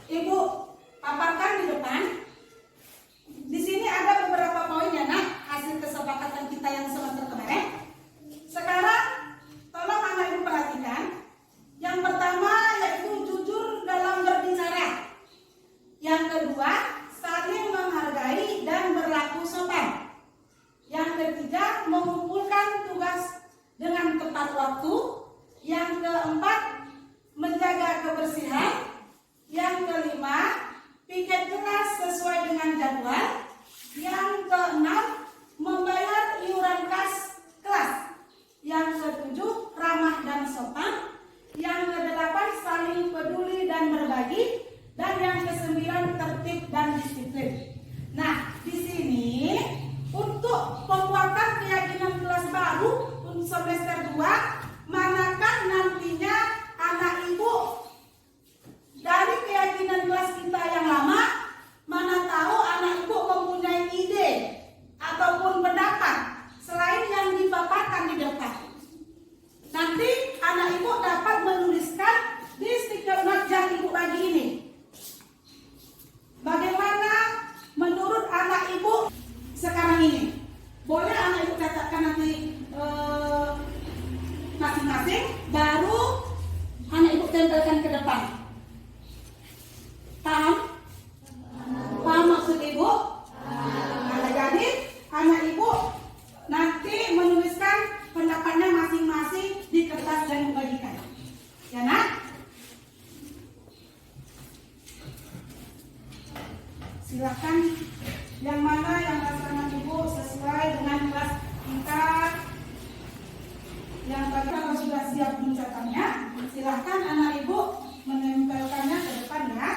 Ibu paparkan di depan. Di sini ada beberapa poin ya nak, hasil kesepakatan kita yang semester kemarin. Sekarang tolong anak ibu perhatikan. Yang pertama yaitu jujur dalam berbicara. Yang kedua, saling menghargai dan berlaku sopan. Yang ketiga, mengumpulkan tugas dengan tepat waktu. Yang keempat, menjaga kebersihan. Yang kelima, piket kelas sesuai dengan jadwal. Yang keenam, membayar iuran kas kelas. Yang ketujuh, ramah dan sopan. Yang kedelapan, saling peduli dan berbagi. Dan yang kesembilan, tertib dan disiplin. Nah, di sini untuk penguatan keyakinan kelas baru untuk semester 2, manakah nantinya anak ibu dari keyakinan kelas kita yang lama, mana tahu anak ibu mempunyai ide ataupun pendapat selain yang dipaparkan di depan. Nanti anak ibu dapat menuliskan di stiker note yang ibu bagi ini. Bagaimana menurut anak ibu sekarang ini? Boleh anak ibu catatkan nanti masing-masing, baru anak ibu tempelkan ke depan. Paham? Paham maksud ibu? Nah, jadi anak ibu nanti menuliskan pendapatnya masing-masing di kertas dan membagikan. Ya nak? Silakan yang mana yang pasangan ibu sesuai dengan kelas kita. Yang tadi kalau sudah siap mencatatnya, silakan anak ibu menempelkannya ke depan ya.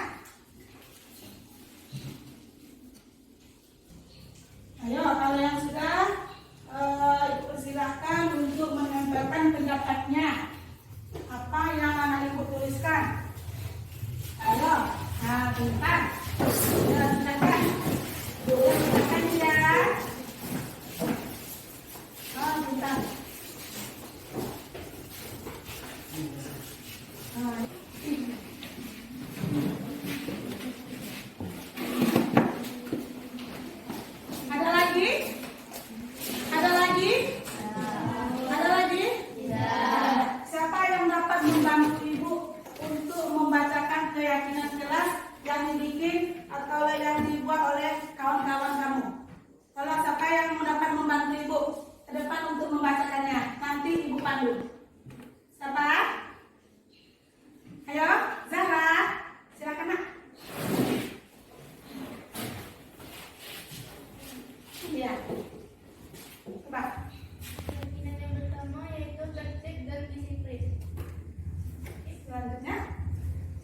Ayo, kalau yang sudah, ibu silakan untuk menempelkan pendapatnya. Apa yang anak ibu tuliskan? Ayo, nah pintar. Silakan. Silakan ya. Oh, pintar. Ada lagi? Ada lagi? Ada lagi? Ya. Siapa yang dapat membantu ibu untuk membacakan keyakinan kelas yang dibikin atau yang dibuat oleh kawan-kawan kamu? Kalau siapa yang dapat membantu ibu ke depan untuk membacakannya, nanti ibu pandu. Siapa? Ayo, Zahra, silakan nak. Iya. Coba. Keyakinan yang pertama yaitu tertib dan disiplin. Selanjutnya,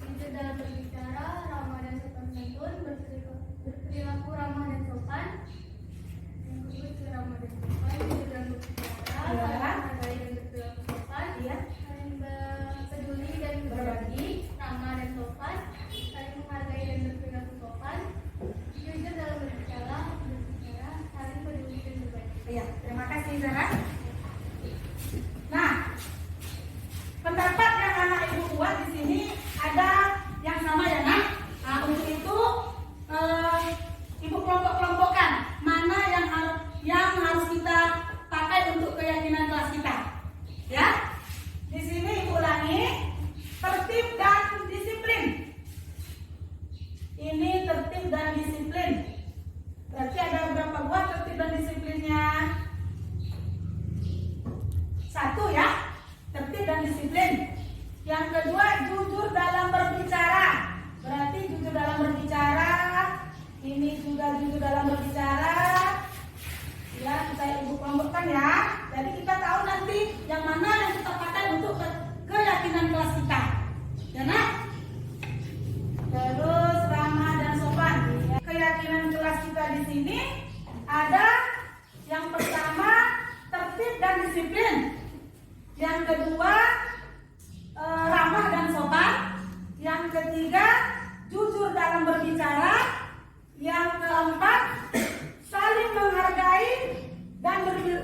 Jujur dalam berbicara, ramah dan sopan santun, berperilaku ramah dan sopan. Yang kedua itu ramah dan sopan, jujur dalam berbicara, Iya. menghargai dan berperilaku sopan. Iya. Saling peduli dan berbagi, ramah dan sopan, saling menghargai dan berperilaku sopan. Jujur dalam berbicara, saling peduli dan berbagi. iya. Terima kasih Zahra. Nah, pendapat yang anak ibu buat di sini ada yang sama ya nak. Nah, untuk itu ibu kelompok-kelompokkan mana yang harus kita pakai untuk keyakinan kelas kita. Ya. Di sini ibu ulangi, tertib dan disiplin. Ini tertib dan disiplin. Berarti ada berapa buah tertib dan disiplinnya? 1 ya, tertib dan disiplin. Yang kedua, jujur dalam berbicara. Berarti jujur dalam berbicara. Ini juga jujur dalam berbicara. Ya, kita ibu kelompokkan ya. Jadi kita tahu nanti yang mana yang kita pakai untuk keyakinan kelas kita. Ya nak? Terus ramah dan sopan. Keyakinan kelas kita di sini ada yang pertama tertib dan disiplin. Yang kedua ramah dan sopan. Yang ketiga jujur dalam berbicara. Yang keempat saling menghargai dan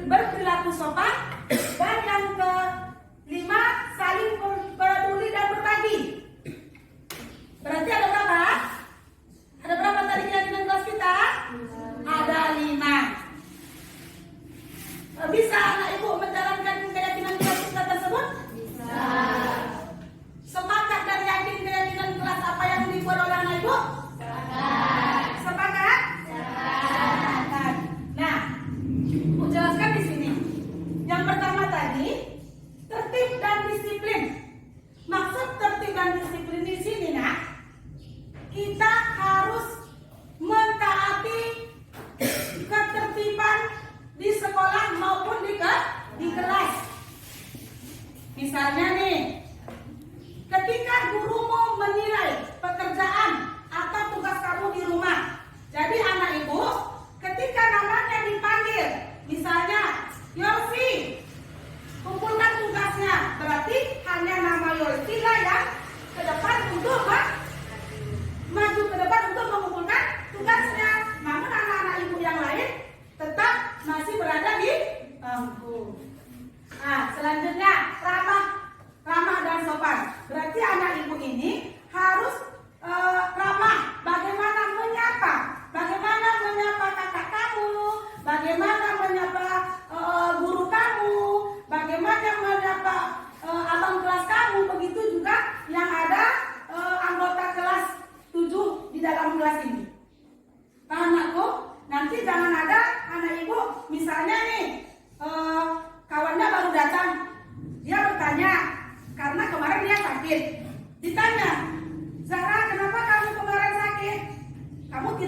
berperilaku sopan. Dan yang kelima saling peduli dan berbagi. Berarti ada berapa?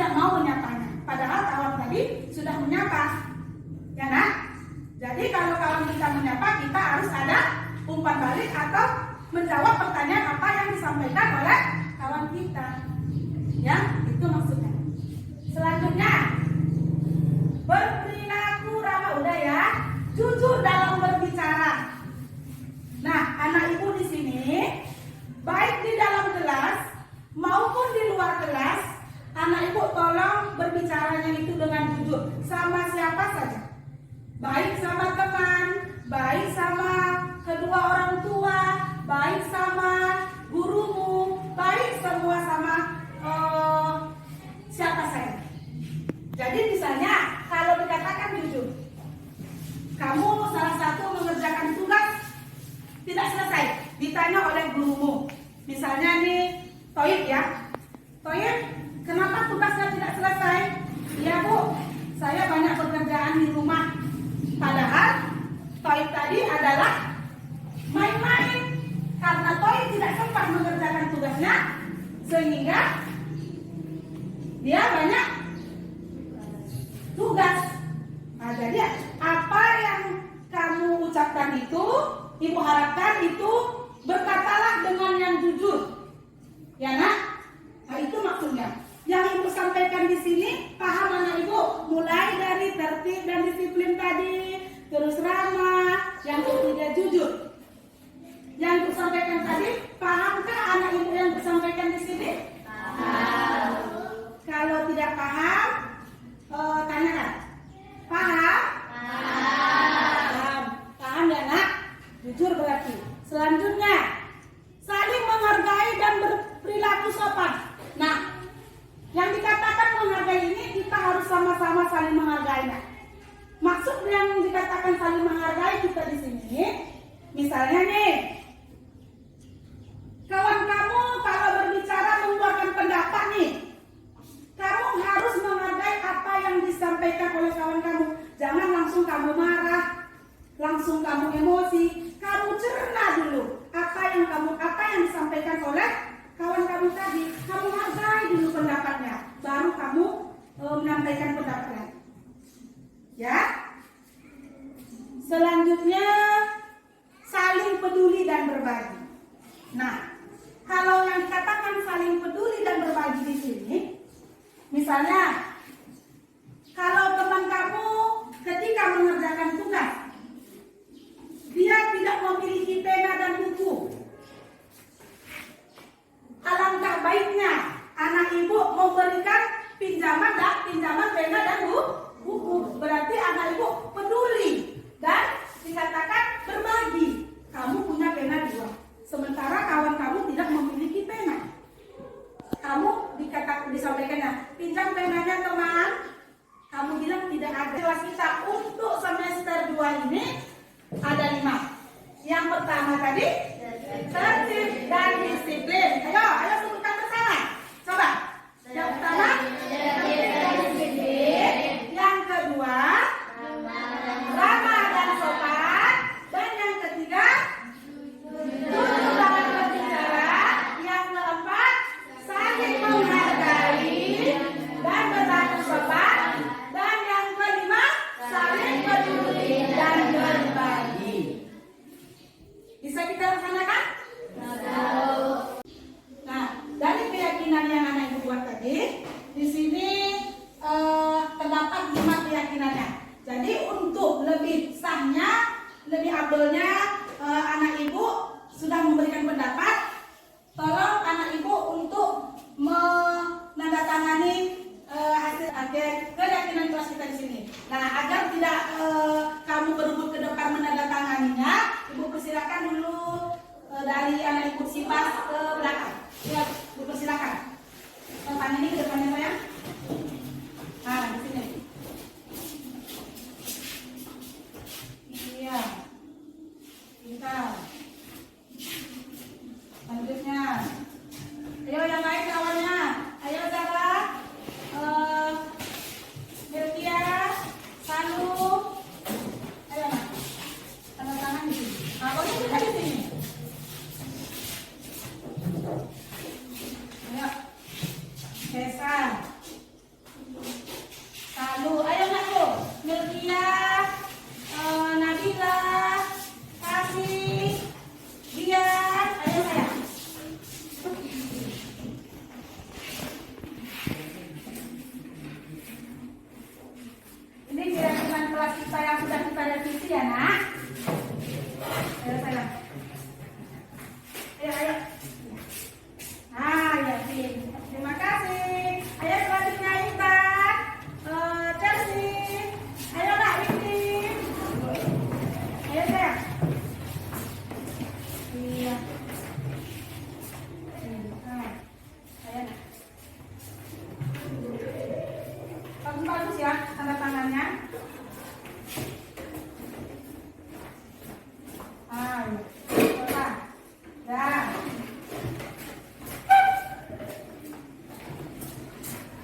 tidak mau menyapanya. Padahal kawan tadi sudah menyapa. Ya nak? Jadi kalau kawan kita menyapa, kita harus ada umpan balik atau menjawab pertanyaan apa yang disampaikan oleh kawan kita. Ya, itu maksudnya. Selanjutnya, berperilaku ramah. Udah ya, jujur dalam berbicara. Nah, anak ibu di sini, baik di dalam kelas maupun di luar kelas, anak ibu tolong berbicaranya itu dengan jujur sama siapa saja. Baik sama teman, baik sama kedua orang tua, baik sama gurumu, baik semua sama siapa saja. Jadi misalnya kalau dikatakan jujur, kamu salah satu mengerjakan tugas tidak selesai, ditanya oleh gurumu. Misalnya nih, Toib ya, Toib, kenapa tugasnya tidak selesai? Ya Bu, saya banyak pekerjaan di rumah. Padahal Toib tadi adalah main-main. Karena Toib tidak sempat mengerjakan tugasnya, sehingga dia banyak tugas. Nah, jadi apa yang kamu ucapkan itu, ibu harapkan itu berkatalah dengan yang jujur. Ya nak? Nah itu maksudnya. Yang ibu sampaikan di sini paham anak ibu? Mulai dari tertib dan disiplin tadi, terus ramah, yang ketiga jujur. Yang ibu sampaikan tadi, pahamkah anak ibu yang ibu sampaikan di sini? Paham. Kalau tidak paham, tanyakan. Paham? Paham. Paham ya nak? Jujur berarti. Selanjutnya, saling menghargai dan berperilaku sopan. Nah, yang dikatakan menghargai ini kita harus sama-sama saling menghargai. Nah, maksud yang dikatakan saling menghargai kita di sini, misalnya nih, kawan kamu kalau berbicara mengeluarkan pendapat nih, kamu harus menghargai apa yang disampaikan oleh kawan kamu. Jangan langsung kamu marah, langsung kamu emosi. Kamu cerna dulu apa yang disampaikan oleh kawan kamu tadi. Kamu hargai dulu pendapatnya, baru kamu menyampaikan pendapatnya. Ya. Selanjutnya, saling peduli dan berbagi. Nah, kalau yang dikatakan saling peduli dan berbagi di sini, misalnya, kalau teman kamu ketika mengerjakan tugas, dia tidak memiliki pena dan buku. Alangkah baiknya anak ibu memberikan pinjaman pena dan buku. Berarti anak ibu peduli dan dikatakan berbagi. Kamu punya pena 2, sementara kawan kamu tidak memiliki pena. Kamu disampaikannya, pinjam penanya teman. Kamu bilang tidak ada. Kelas kita untuk semester 2 ini ada 5. Yang pertama tadi tertib dan disiplin. Ayo sebutkan bersama. Coba. Yang pertama tertib dan disiplin. Yang kedua ramah dan sopan. Dan yang ketiga jujur dalam berbicara. Yang keempat saling menghargai dan berlaku sopan. Dan yang kelima saling peduli dan berbagi. Bisa kita laksanakan? Nah, dari keyakinan yang anak ibu buat tadi, di sini terdapat 5 keyakinannya. Jadi untuk lebih sahnya, lebih abdolnya, anak ibu sudah memberikan pendapat. Tolong anak ibu untuk menandatangani hasil akhir keyakinan kelas kita di sini. Nah, agar tidak kamu berebut ke depan menandatanganinya, ibu persilakan dulu dari anak ibu Sipas ke belakang. Ya, ibu persilakan. Tangan ini ke depannya sayang. Nah, di sini. Iya. Pintar. Selanjutnya. Ayo yang lain kawannya. Ayo Zara. Delkia, Sanu. Ayo nak. Tanda tangan di sini. Nah, boleh kita di sini. Ayo. Desa.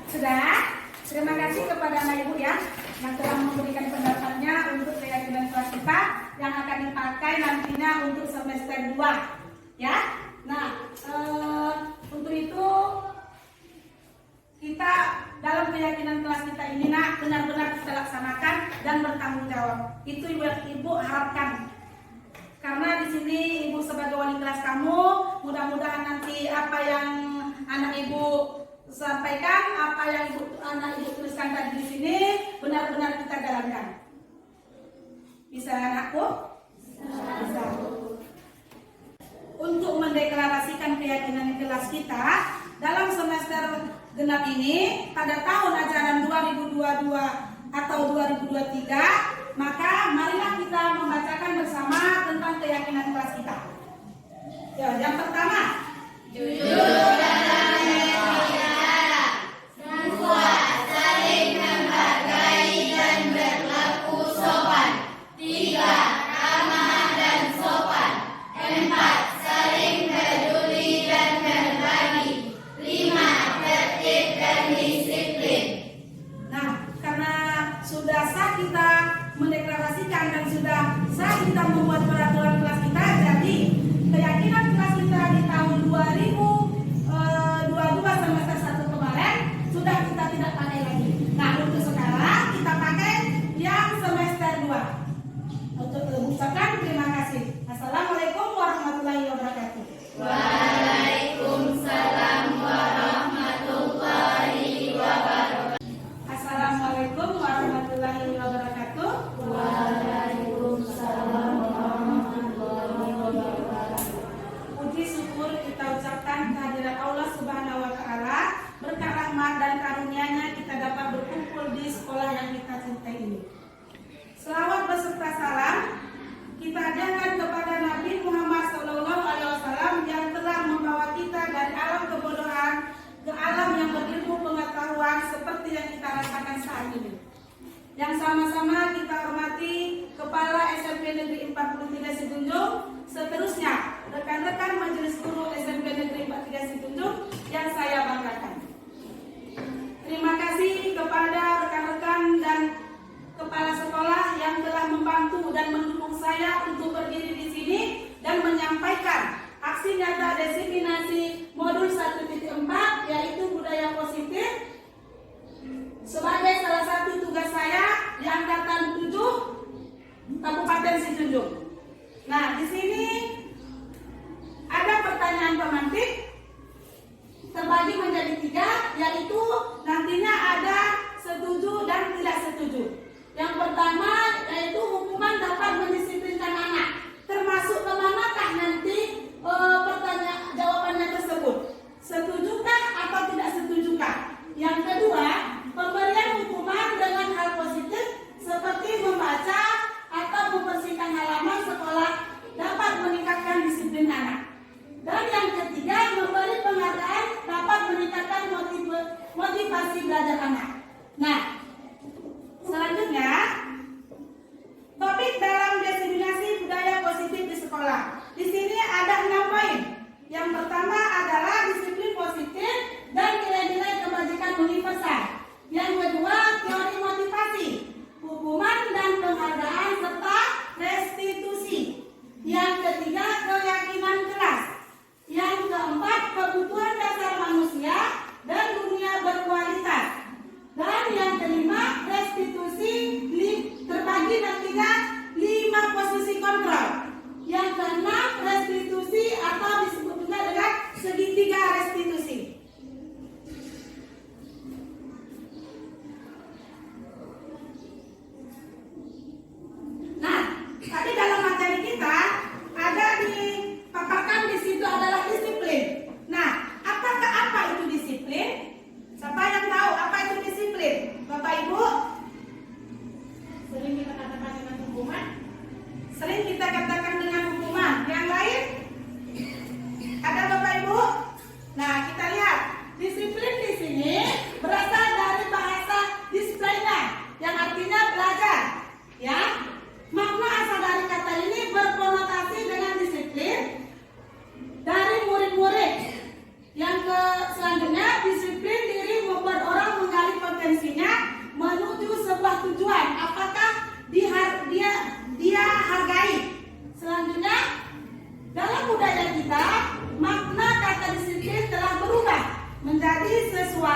Sudah? Terima kasih kepada Anak Ibu ya yang telah memberikan pendapatnya untuk keyakinan kelas kita yang akan dipakai nantinya untuk semester 2 ya. Nah, untuk itu kita dalam keyakinan kelas kita ini nak benar-benar kita laksanakan dan bertanggung jawab. Itu ibu harapkan. Karena di sini ibu sebagai wali kelas kamu, mudah-mudahan nanti apa yang anak ibu sampaikan, apa yang anak ibu tuliskan tadi di sini benar-benar kita jalankan. Bisa anakku? Bisa. Untuk mendeklarasikan keyakinan kelas kita dalam semester genap ini pada tahun ajaran 2022 atau 2023, maka marilah kita membacakan bersama tentang keyakinan kelas kita. Ya, yang pertama, jujur dalam berbicara, dua, saling menghargai dan berlaku sopan, tiga, ramah dan sopan, empat, saling peduli dan berbagi, lima, tertib dan disiplin. Nah, karena sudah sah kita mendeklarasikan dan sudah sah kita membuat peraturan kelas kita, jadi keyakinan kelas kita di tahun 2022 semester 1 kemarin sudah kita tidak pakai lagi. Nah, untuk sekarang kita pakai yang semester 2. Untuk mengucapkan terima kasih. Assalamualaikum warahmatullahi wabarakatuh. Waalaikumsalam warahmatullahi wabarakatuh. Assalamualaikum warahmatullahi wabarakatuh. Waalaikumsalam warahmatullahi wabarakatuh. Puji syukur kita ucapkan kehadirat Allah Subhanahu wa taala, berkat rahmat dan karunia-Nya kita dapat berkumpul di sekolah yang kita cintai ini. Selawat beserta salam kita hadirkan kepada Nabi Muhammad SAW yang telah membawa kita dari alam kebodohan ke alam yang berilmu pengetahuan seperti yang kita rasakan saat ini. Yang sama-sama kita hormati Kepala SMP Negeri 43 Situnjung, seterusnya rekan-rekan Majelis Guru SMP Negeri 43 Situnjung yang saya banggakan. Terima kasih kepada rekan-rekan dan kepala sekolah yang telah membantu dan mendukung saya untuk berdiri di sini dan menyampaikan aksi nyata disiplinasi modul 1.4 yaitu budaya positif sebagai salah satu tugas saya di angkatan 7 Kabupaten Situnjung. Nah, di sini ada pertanyaan pemantik terbagi menjadi 3, yaitu nantinya ada setuju dan tidak setuju. Yang pertama yaitu hukuman dapat mendisiplinkan anak. Termasuk kemanakah nanti pertanyaan jawabannya tersebut? Setujukah atau tidak setujukah? Yang kedua, pemberian hukuman dengan hal positif seperti membaca atau membersihkan halaman sekolah dapat meningkatkan disiplin anak. Dan yang ketiga, memberi penghargaan dapat meningkatkan motivasi belajar anak. Nah, selanjutnya, topik dalam diseminasi budaya positif di sekolah. Di sini ada 6 poin. Yang pertama adalah disiplin positif dan nilai-nilai kebajikan universal. Yang kedua, teori motivasi, hukuman dan penghargaan serta restitusi. Yang ketiga, keyakinan kelas. Yang keempat, kebutuhan dasar manusia dan dunia berkualitas. Dan yang kelima,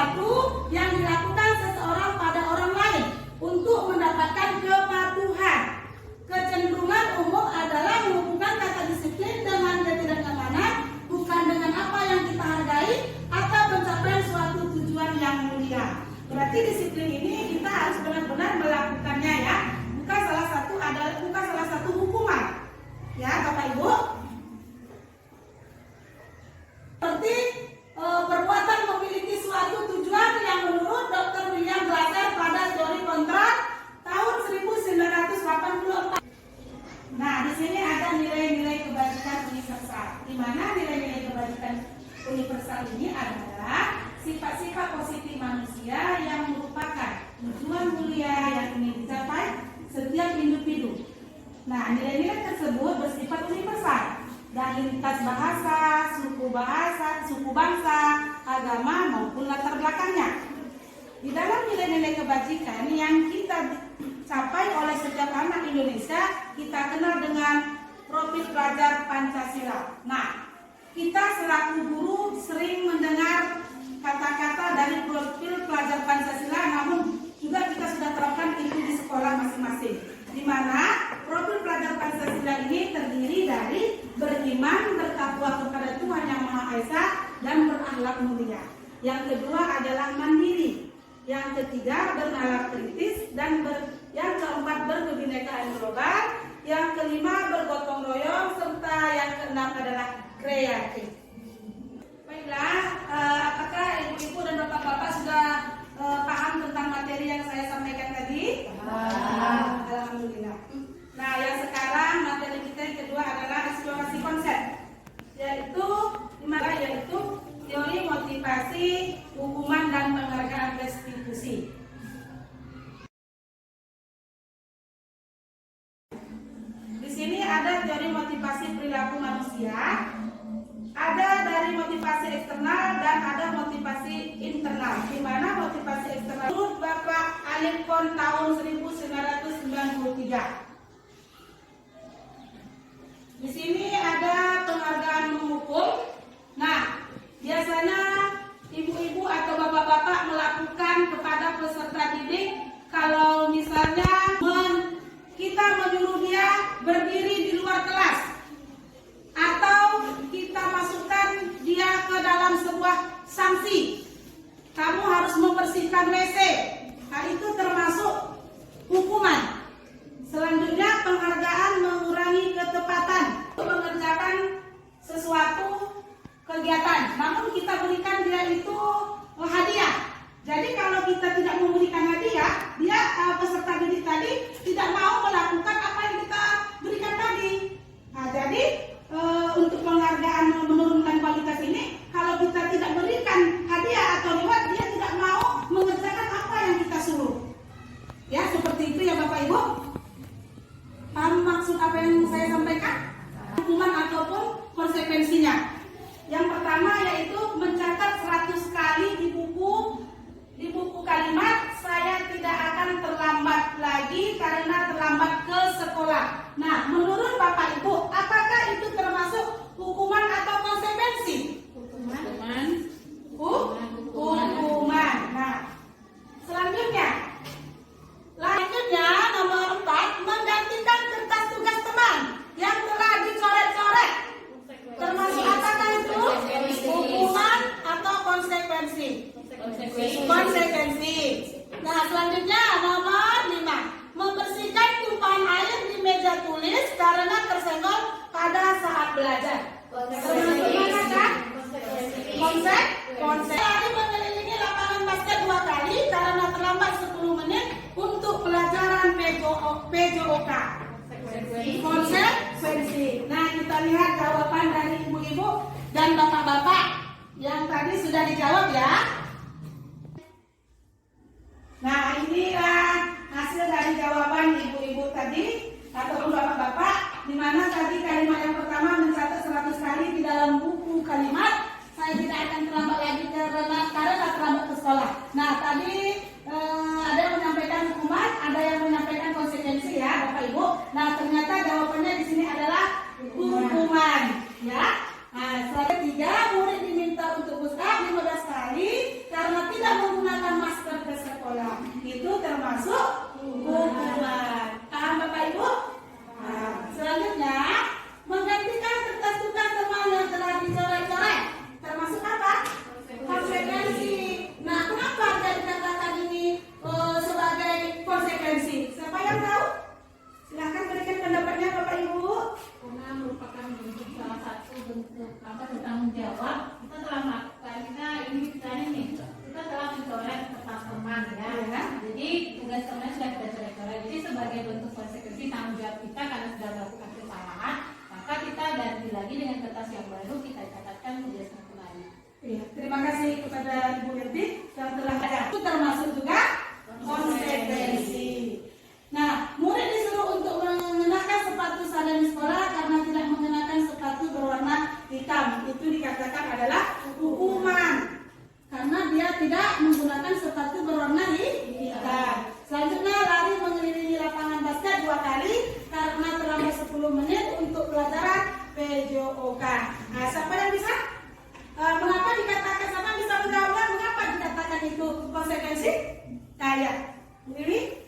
sesuatu yang dilakukan seseorang pada orang lain untuk mendapatkan kepatuhan. Kecenderungan umum adalah menghubungkan kata disiplin dengan ketidaknyamanan, bukan dengan apa yang kita hargai atau pencapaian suatu tujuan yang mulia. Berarti disiplin ini kita harus benar-benar melakukannya ya, bukan salah satu hukuman. Ya, Bapak Ibu. Seperti perbuatan memiliki suatu tujuan yang menurut Dr. William Glasser pada teori kontrak tahun 1984. Nah, di sini ada nilai-nilai kebajikan universal. Di mana nilai-nilai kebajikan universal ini adalah sifat-sifat positif manusia yang merupakan tujuan mulia yang ingin dicapai setiap individu. Nah, nilai-nilai tersebut bersifat universal dari lintas bahasa, suku bangsa, agama maupun latar belakangnya. Di dalam nilai-nilai kebajikan yang kita capai oleh setiap anak Indonesia, kita kenal dengan profil pelajar Pancasila. Nah, kita selaku guru sering mendengar kata-kata dari profil pelajar Pancasila, namun juga kita sudah terapkan itu di sekolah masing-masing. Di mana profil pelajar Pancasila ini terdiri dari beriman, bertakwa kepada Tuhan Yang Maha Esa, dan berakhlak mulia. Yang kedua adalah mandiri. Yang ketiga bernalar kritis, dan yang keempat berkebinekaan global. Yang kelima bergotong royong, serta yang keenam adalah kreatif. Baiklah, apakah ibu-ibu dan bapak-bapak sudah paham tentang materi yang saya sampaikan tadi? Alhamdulillah. Nah, yang sekarang materi kita yang kedua adalah eksplorasi konsep, yaitu teori motivasi, hukuman, dan penghargaan restitusi. Di sini ada teori motivasi perilaku manusia, ada dari motivasi eksternal dan ada motivasi internal. Di mana motivasi eksternal menurut Bapak Alif Pon tahun 1993. Di sini ada penghargaan menghukum. Nah, biasanya ibu-ibu atau bapak-bapak melakukan kepada peserta didik kalau misalnya kita menyuruh dia berdiri di luar kelas, atau kita masukkan dia ke dalam sebuah sanksi. Kamu harus membersihkan WC. Hal itu termasuk hukuman. Selanjutnya, penghargaan mengurangi ketepatan untuk mengerjakan sesuatu kegiatan, namun kita berikan dia itu hadiah. Jadi kalau kita tidak memberikan hadiah, dia peserta didik tadi tidak mau melakukan apa yang kita berikan tadi. Nah, jadi untuk penghargaan menurunkan kualitas ini, kalau kita tidak berikan hadiah atau reward, dia tidak mau mengerjakan apa yang kita suruh. Ya, seperti itu ya Bapak Ibu. Paham maksud apa yang saya sampaikan? Hukuman ataupun konsekuensinya. Yang pertama yaitu mencatat 100 kali di buku kalimat, saya tidak akan terlambat lagi karena terlambat ke sekolah. Nah, menurut Bapak Ibu, apakah itu termasuk hukuman atau konsekuensi? Hukuman. Nah, selanjutnya nomor 4, menggantikan kertas tugas teman yang telah dicoret-coret. Termasuk apakah itu? Hukuman atau konsekuensi? Konsekuensi. Nah, selanjutnya nomor 5, membersihkan tumpahan air di meja tulis karena tersenggol pada saat belajar. Bagaimana kan? Konsep. Tadi mengelilingi lapangan basket 2 kali karena terlambat 10 menit untuk pelajaran PJOK. Konsekuensi. Nah, kita lihat jawaban dari ibu-ibu dan bapak-bapak yang tadi sudah dijawab ya. Nah, inilah hasil dari jawaban ibu-ibu tadi ataupun bapak-bapak, di mana tadi kalimat yang pertama mencatat 100 kali di dalam buku kalimat, saya tidak akan terlambat lagi karena terlambat ke sekolah. Nah, tadi ada yang menyampaikan hukuman, ada yang menyampaikan konsekuensi ya Bapak Ibu. Nah, ternyata jawabannya di sini adalah hukuman ya. Nah, selanjutnya 3, murid diminta untuk push up 15 kali bentuk bertanggung jawab, kita telah melakukan kita telah mencoret kertas teman ya. Jadi tugas teman sudah kita coret-coret. Jadi sebagai bentuk konsekuensi tanggung jawab kita karena sudah melakukan kesalahan, maka kita ganti lagi dengan kertas yang baru, kita catatkan tugasnya kembali. Iya, terima kasih kepada Ibu Irti yang telah ada. Itu termasuk juga konsekuensi. Nah, murid disuruh untuk mengenakan sepatu sandal di sekolah karena tidak mengenakan sepatu berwarna hitam. Itu dikatakan adalah hukuman karena dia tidak menggunakan sepatu berwarna hitam. Selanjutnya, lari mengelilingi lapangan basket 2 kali karena terlambat 10 menit untuk pelajaran PJOK. Nah, siapa yang bisa? Mengapa dikatakan, siapa bisa menjawabkan mengapa dikatakan itu konsekuensi? Kayak Bu Iri?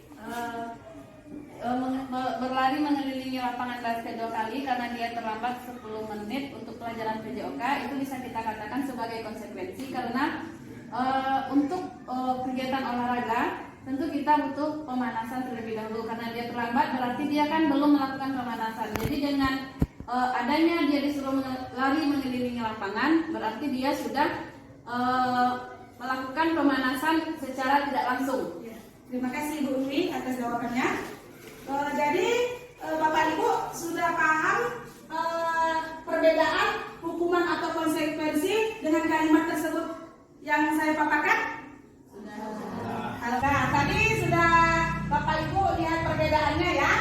Berlari mengelilingi lapangan basket 2 kali karena dia terlambat 10 menit untuk pelajaran PJOK, itu bisa kita katakan sebagai konsekuensi karena untuk kegiatan olahraga tentu kita butuh pemanasan terlebih dahulu. Karena dia terlambat berarti dia kan belum melakukan pemanasan. Jadi dengan adanya dia disuruh lari mengelilingi lapangan berarti dia sudah melakukan pemanasan secara tidak langsung. Ya. Terima kasih Bu Uwi atas jawabannya. Jadi Bapak Ibu sudah paham perbedaan hukuman atau konsekuensi dengan kalimat tersebut yang saya paparkan? Nah, tadi sudah Bapak Ibu lihat perbedaannya ya,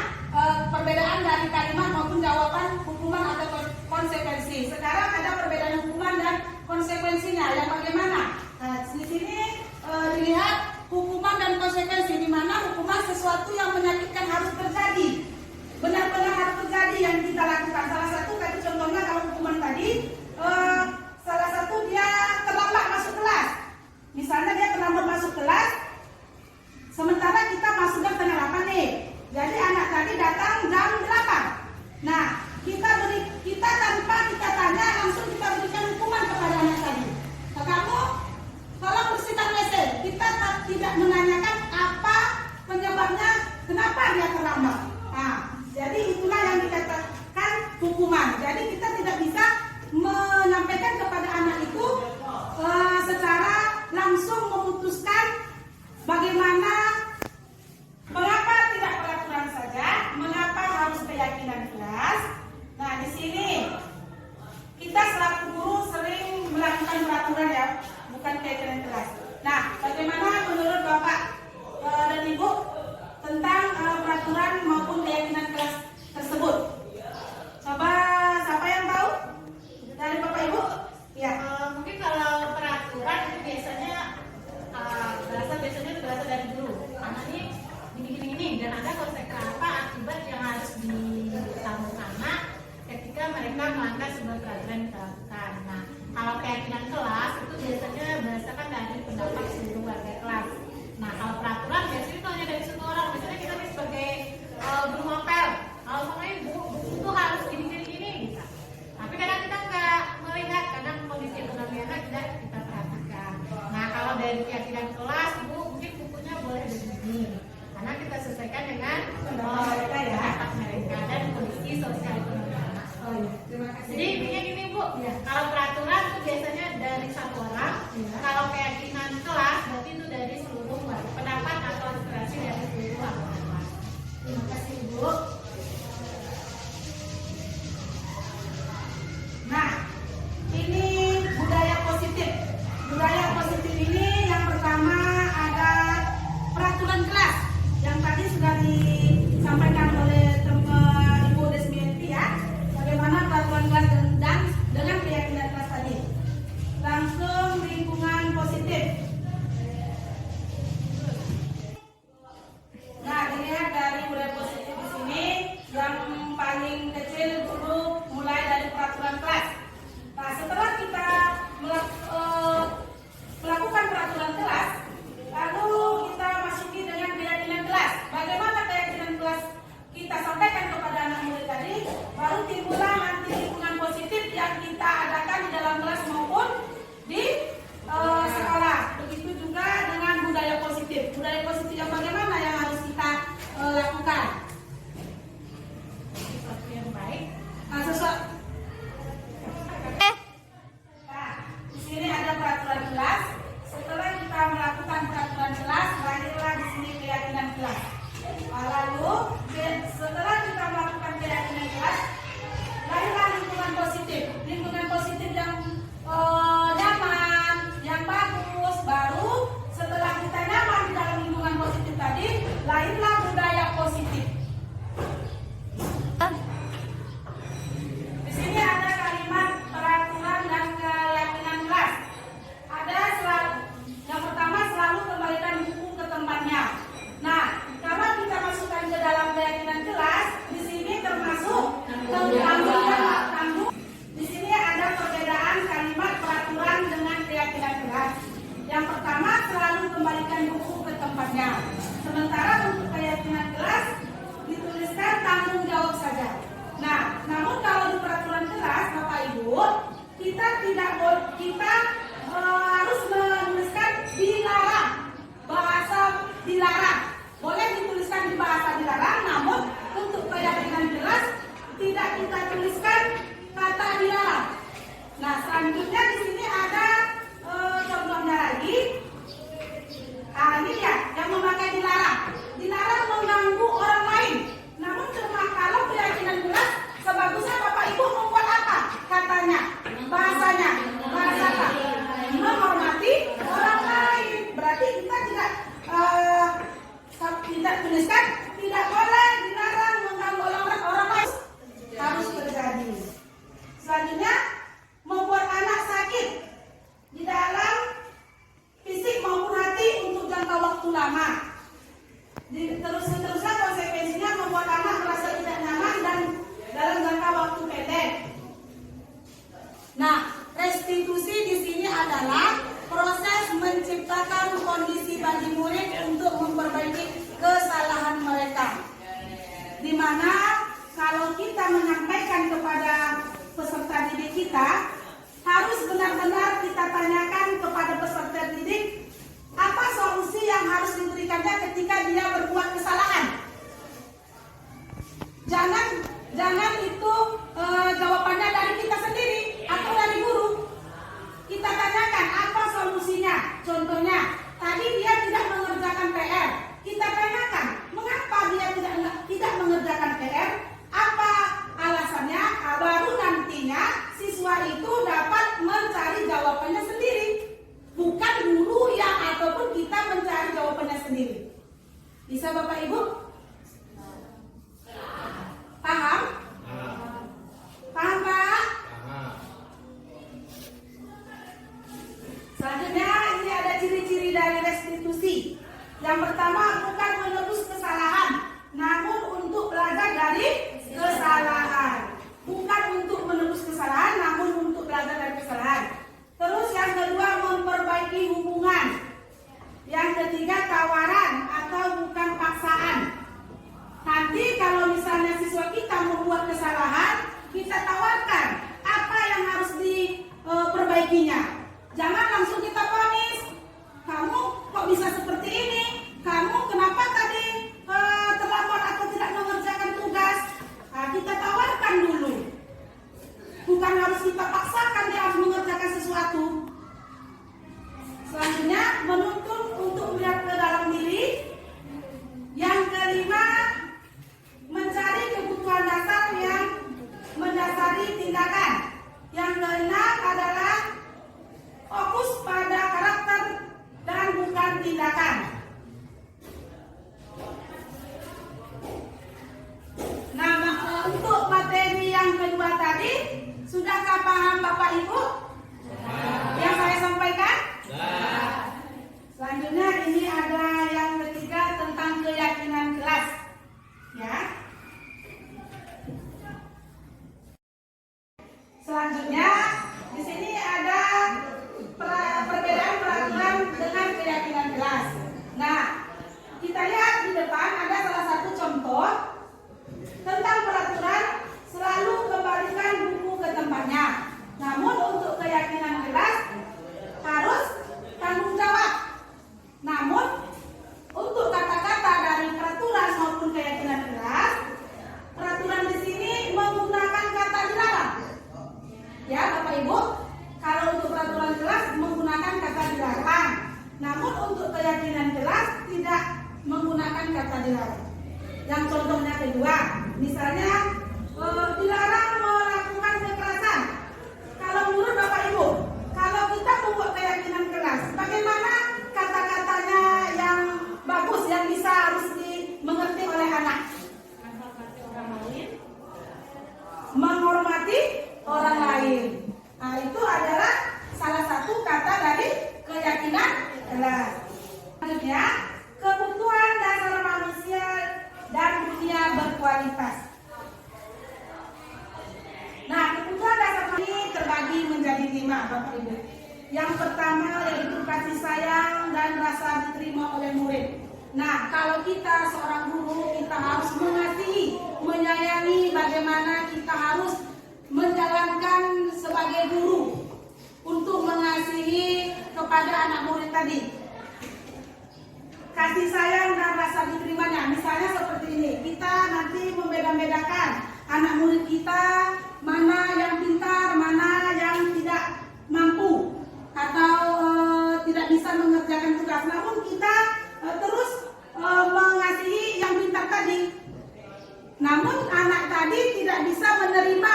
perbedaan dari kalimat maupun jawaban hukuman atau konsekuensi. Sekarang ada perbedaan hukuman dan konsekuensinya yang bagaimana? Nah, di sini dilihat hukuman dan konsekuensi, di mana hukuman sesuatu yang menyakitkan harus terjadi, benar-benar harus terjadi yang kita lakukan. Salah satu tadi contohnya kalau hukuman tadi, salah satu dia terlambat masuk kelas. Misalnya dia terlambat masuk kelas, sementara kita masuk jam setengah 8 nih. Jadi anak tadi datang jam 8. Nah, kita tanpa kita tanya langsung kita berikan hukuman kepada anak tadi. Nah, kamu tolong bersihkan WC. Kita tidak menanyakan apa penyebabnya, kenapa dia terlambat. Nah, jadi itulah yang dikatakan hukuman. Jadi kita tidak bisa menyampaikan kepada anak itu secara langsung memutuskan bagaimana, mengapa tidak peraturan saja, mengapa harus keyakinan kelas. Nah, di sini kita selaku guru sering melakukan peraturan ya, bukan keyakinan kelas. Nah, bagaimana menurut Bapak dan Ibu tentang peraturan maupun Sementara untuk keyakinan kelas dituliskan tanggung jawab saja. Nah, namun kalau di peraturan kelas Bapak Ibu, kita harus menuliskan dilarang, bahasa dilarang. Boleh dituliskan di bahasa dilarang, namun untuk keyakinan kelas tidak kita tuliskan kata dilarang. Nah, selanjutnya di sini ada contohnya lagi. Ini ya, yang memakai dilarang. Dilarang mengganggu orang lain. Namun cuma kalau keyakinan kelas, sebagusnya Bapak Ibu membuat apa? Katanya, bahasanya, bahasa apa? Menghormati orang lain. Berarti kita tidak tuliskan tidak boleh dilarang mengganggu orang lain. Harus terjadi. Selanjutnya, membuat anak sakit di dalam fisik maupun hati untuk jangka waktu lama. Terus-terusnya konsekuensinya membuat anak merasa tidak nyaman dan dalam jangka waktu pendek. Nah, restitusi di sini adalah proses menciptakan kondisi bagi murid untuk memperbaiki kesalahan mereka. Di mana kalau kita menyampaikan kepada peserta didik kita, harus benar-benar kita tanyakan kepada peserta didik apa solusi yang harus diberikannya ketika dia berbuat kesalahan. Jangan itu jawabannya dari kita sendiri atau dari guru. Kita tanyakan apa solusinya. Contohnya, tadi dia tidak mengerjakan PR. Kita tanyakan, mengapa dia tidak mengerjakan PR? Apa alasannya? Baru nantinya siswa itu dapat mencari jawabannya sendiri. Bukan guru yang ataupun kita mencari jawabannya sendiri. Bisa Bapak Ibu? Paham? Paham Pak? Selanjutnya ini ada ciri-ciri dari restitusi. Yang pertama, bukan menebus kesalahan, namun untuk belajar dari kesalahan. Bukan untuk menebus kesalahan, namun untuk belajar dari kesalahan. Terus yang kedua, memperbaiki hubungan. Yang ketiga, tawaran atau bukan paksaan. Nanti kalau misalnya siswa kita membuat kesalahan, kita tawarkan apa yang harus diperbaikinya. Jangan langsung kita vonis. Kamu kok bisa seperti ini? Kamu kenapa tadi terlambat atau tidak mengerjakan tugas? Nah, kita tawarkan dulu. Bukan harus kita paksakan dia harus mengerjakan sesuatu. Selanjutnya, menuntun untuk melihat ke dalam diri. Yang kelima, mencari kebutuhan dasar yang mendasari tindakan. Yang keenam adalah fokus pada karakter dan bukan tindakan. Nah, untuk materi yang kedua tadi, sudahkah paham Bapak Ibu? Yang saya sampaikan? Selanjutnya ini ada yang ketiga tentang keyakinan kelas. Ya. Selanjutnya di sini ada perbedaan peraturan dengan keyakinan kelas. Nah, kita lihat di depan ada salah satu contoh tentang peraturan selalu kembalikan buku ke tempatnya. Namun untuk keyakinan kelas harus tanggung jawab. Namun untuk kata-kata dari peraturan maupun keyakinan kelas, peraturan di sini menggunakan kata dilarang. Ya Bapak Ibu, kalau untuk peraturan kelas menggunakan kata dilarang. Namun untuk keyakinan kelas tidak menggunakan kata dilarang. Yang contohnya kedua, misalnya dilarang melakukan kekerasan. Kalau menurut Bapak Ibu, kalau kita membuat keyakinan kelas, bagaimana kata-katanya yang bagus yang bisa harus dimengerti oleh anak? Menghormati orang lain. Nah, itu adalah salah satu kata dari keyakinan kelas. Selanjutnya, kebutuhan dasar manusia dan dunia berkualitas. Nah, kebutuhan dasar ini terbagi menjadi 5, Bapak Ibu. Yang pertama yaitu kasih sayang dan rasa diterima oleh murid. Nah, kalau kita seorang guru, kita harus mengasihi, menyayangi, bagaimana kita harus menjalankan sebagai guru untuk mengasihi kepada anak murid tadi. Kasih sayang dan rasa diterimanya. Misalnya seperti ini, kita nanti membeda-bedakan anak murid kita, mana yang pintar, mana yang tidak mampu atau tidak bisa mengerjakan tugas. Namun kita terus mengasihi yang pintar tadi. Namun anak tadi tidak bisa menerima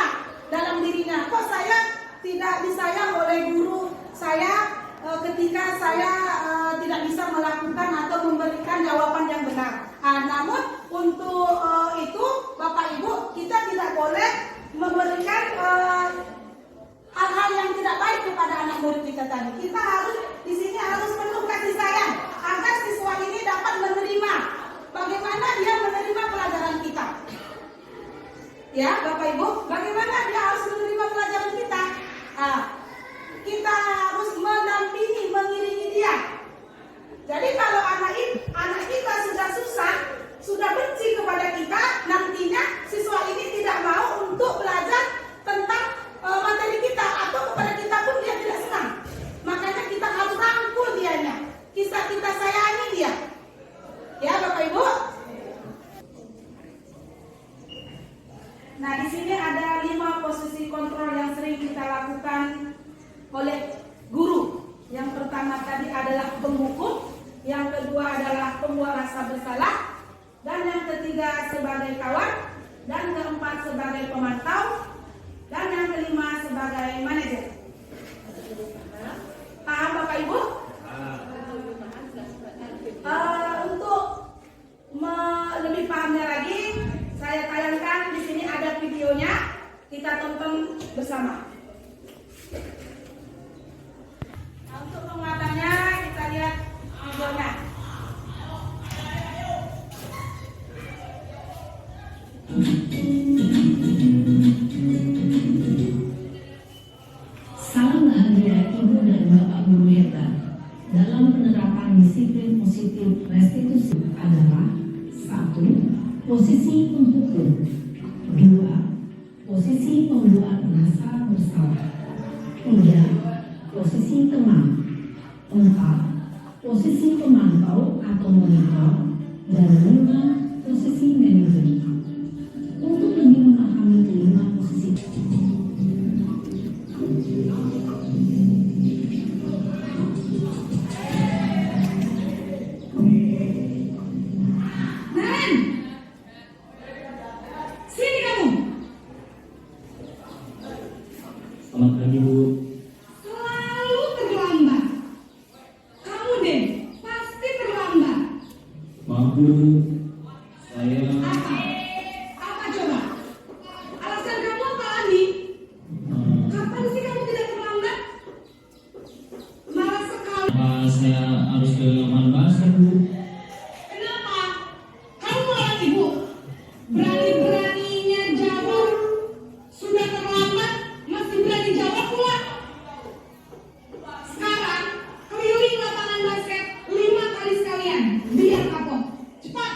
dalam dirinya, kok saya tidak disayang oleh guru saya ketika saya tidak bisa melakukan atau memberikan jawaban yang benar. Namun untuk itu Bapak Ibu, kita tidak boleh memberikan hal-hal yang tidak baik kepada anak murid kita tadi. Kita harus di sini harus penuh kasih sayang agar siswa ini dapat menerima bagaimana dia menerima pelajaran kita. Ya Bapak Ibu, bagaimana dia harus menerima pelajaran kita? Kita harus mendampingi, mengiringi dia. Jadi kalau anak kita sudah susah, sudah benci kepada kita, nantinya siswa ini tidak mau untuk belajar tentang materi kita, atau kepada kita pun dia tidak senang. Makanya kita harus rangkul dianya, kita sayangi dia. Ya Bapak Ibu. Nah, di sini ada 5 posisi kontrol yang sering kita lakukan oleh guru. Yang pertama tadi adalah penghukum, yang kedua adalah pembuat rasa bersalah, dan yang ketiga sebagai kawan, dan keempat sebagai pemantau, dan yang kelima sebagai manajer. Paham Bapak Ibu? Untuk lebih pahamnya lagi, saya tayangkan di sini ada videonya, kita tonton bersama. Nah, untuk penguatannya kita lihat videonya. Salam bahagia Ibu dan Bapak Guru hebat. Dalam penerapan disiplin positif restitusi adalah 1. Posisi penghukum, 2. Posisi pembuat rasa bersalah, 3. Posisi teman, 4. Posisi pemantau atau monitor, dan 5. Posisi manajer. Untuk lebih memahami kelima posisi Selamat pagi Bu. Selalu terlambat. Kamu deh, pasti terlambat. Maaf Bu, saya Apa coba? Alasan kamu apa lagi? Kapan sih kamu tidak terlambat? Malah sekali. saya harus ke lapangan basket Bu. Kenapa? Kamu malah ibu. Berani-beraninya jawab. Sudah terlambat, masih berani jawab pula. Sekarang, keliling lapangan basket 5 kali sekalian. Biar kapok. Cepat.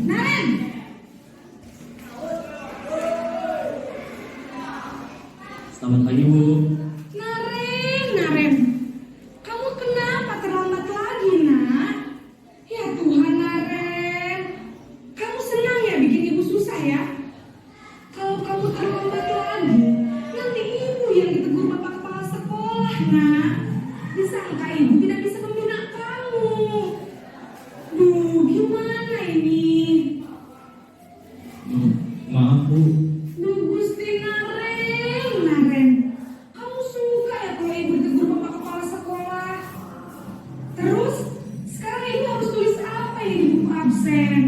Naren. Selamat pagi Bu. Naren, kamu kenapa terlambat lagi, nak? Ya Tuhan, Naren, kamu senang ya bikin ibu susah ya? Kalau kamu terlambat lagi, nanti ibu yang ditegur bapak kepala sekolah, nak. Disangka ibu tidak bisa membina kamu. Duh, gimana ini? Maaf Bu. Duh, Gusti Naren, kamu suka ya kalau ibu tegur bapak kepala sekolah? Terus, sekarang ibu harus tulis apa ya di buku absen?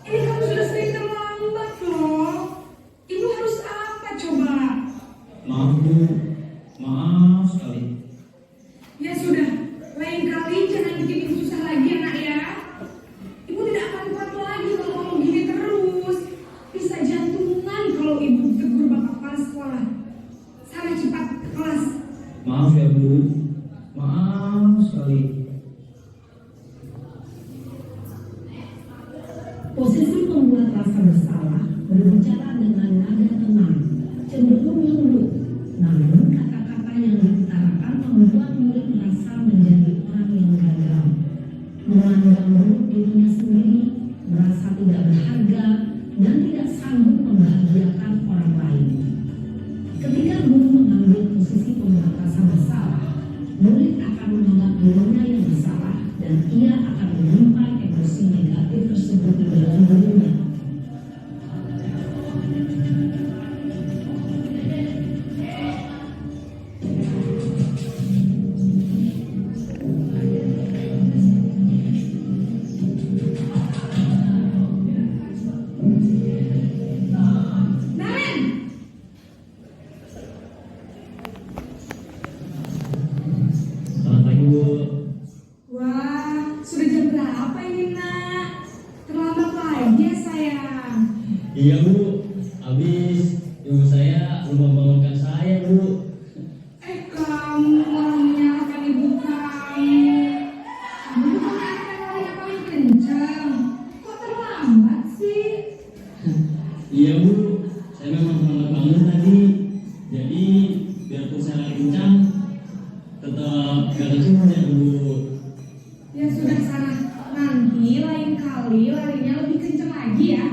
Ini kamu sudah sering terlambat. Posisi pembuat rasa bersalah berbicara dengan nada tenang, cenderung lembut. Namun kata-kata yang diutarakan membuat murid merasa menjadi orang yang gagal, memandang buruk dirinya sendiri, merasa tidak berharga, dan tidak sanggup membahagiakan orang lain. Ketika guru mengambil posisi pembuat rasa bersalah, murid akan menganggap dirinya yang bersalah dan ia akan menyimpan emosi negatif tersebut di dalam dirinya. Selamat pagi Bu. Wah, sudah jam berapa ini nak? Terlambat lagi ya sayang. Iya Bu, habis ibu saya lupa bangunkan saya Bu. Kamu orang menyalahkan ibu kamu. Kamu bukan anak yang lari yang paling kencang. Kok terlambat sih? Iya Bu, saya memang terlambat bangun tadi. Jadi biarpun saya lari kencang, tetap gak kencang ya Bu. Ya sudah sana. Nanti lain kali larinya lebih kencang lagi ya.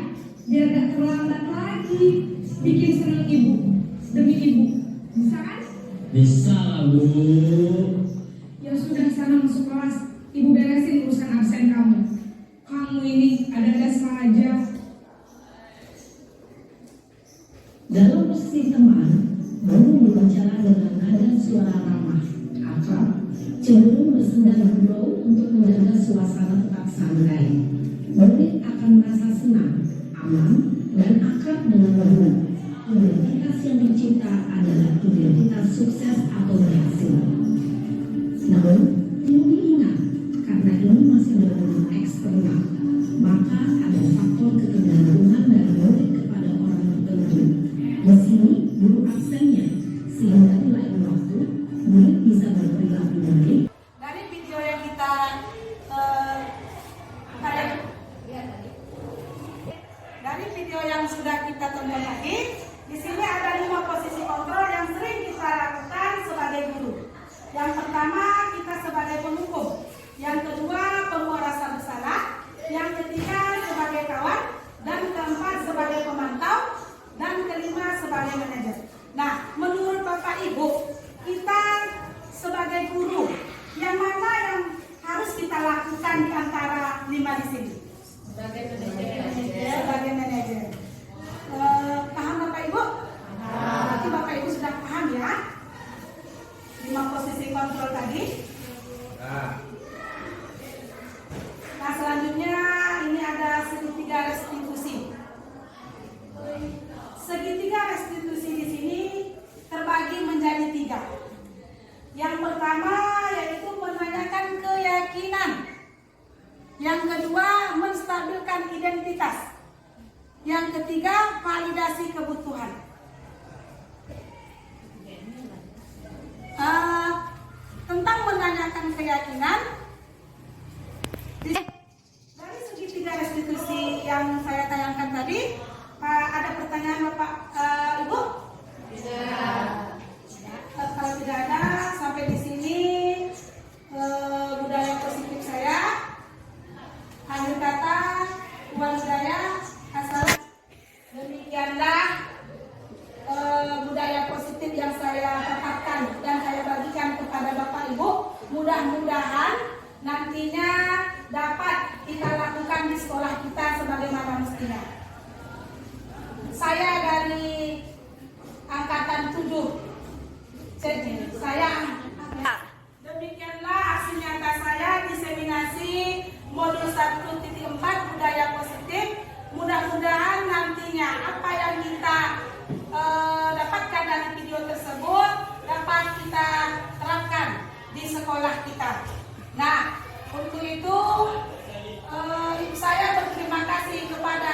Biar gak terlambat lagi. Bikin seneng ibu. Demi ibu. Bisa kan? Bisa lah Bu. Ya sudah sana masuk kelas. Ibu beresin urusan absen kamu. Kamu ini ada-ada saja. Dalam posisi teman, guru berbicara dengan nada suara ramah, akrab, cenderung bersenda gurau untuk menjaga suasana tetap santai. Murid akan merasa senang, aman, dan akrab dengan guru. Identitas yang dicipta adalah identitas sukses atau berhasil. Namun, perlu diingat, karena ini masih berbau eksternal, maka ada faktor ketergantungan dari murid kepada orang tertentu. Di sini, guru absennya, sehingga di lain waktu, murid bisa berperilaku baik. Dari video yang kita dari video yang sudah kita tonton tadi, di sini ada 5 posisi kontrol yang sering kita lakukan sebagai guru. Yang pertama, kita sebagai penghukum. Yang kedua, pembuat rasa bersalah. Yang ketiga, sebagai kawan. Dan keempat, sebagai pemantau. Dan kelima, sebagai manajer. Nah, menurut Bapak Ibu, kita sebagai guru, yang mana yang harus kita lakukan di antara 5 di sini? Sebagai manajer. Sebagai manajer. Paham Bapak Ibu? Berarti Bapak Ibu sudah paham ya 5 posisi kontrol tadi. Nah, selanjutnya ini ada segitiga restitusi. Segitiga restitusi di sini terbagi menjadi 3. Yang pertama yaitu menanyakan keyakinan. Yang kedua, menstabilkan identitas. Yang ketiga, validasi kebutuhan. Tentang menanyakan keyakinan, dari segitiga restitusi yang saya tayangkan tadi, ada pertanyaan Bapak Ibu? Kalau tidak ada, sampai di sini budaya positif saya. Akhir kata, budaya asal. Demikianlah budaya positif yang saya tetapkan dan saya bagikan kepada Bapak Ibu. Mudah-mudahan nantinya dapat kita lakukan di sekolah kita sebagaimana mestinya. Saya dari angkatan 7. Jadi saya demikianlah aksi nyata saya diseminasi modul 1.4 budaya positif. Mudah-mudahan nantinya apa yang kita dapatkan dari video tersebut dapat kita terapkan di sekolah kita. Nah, untuk itu saya berterima kasih kepada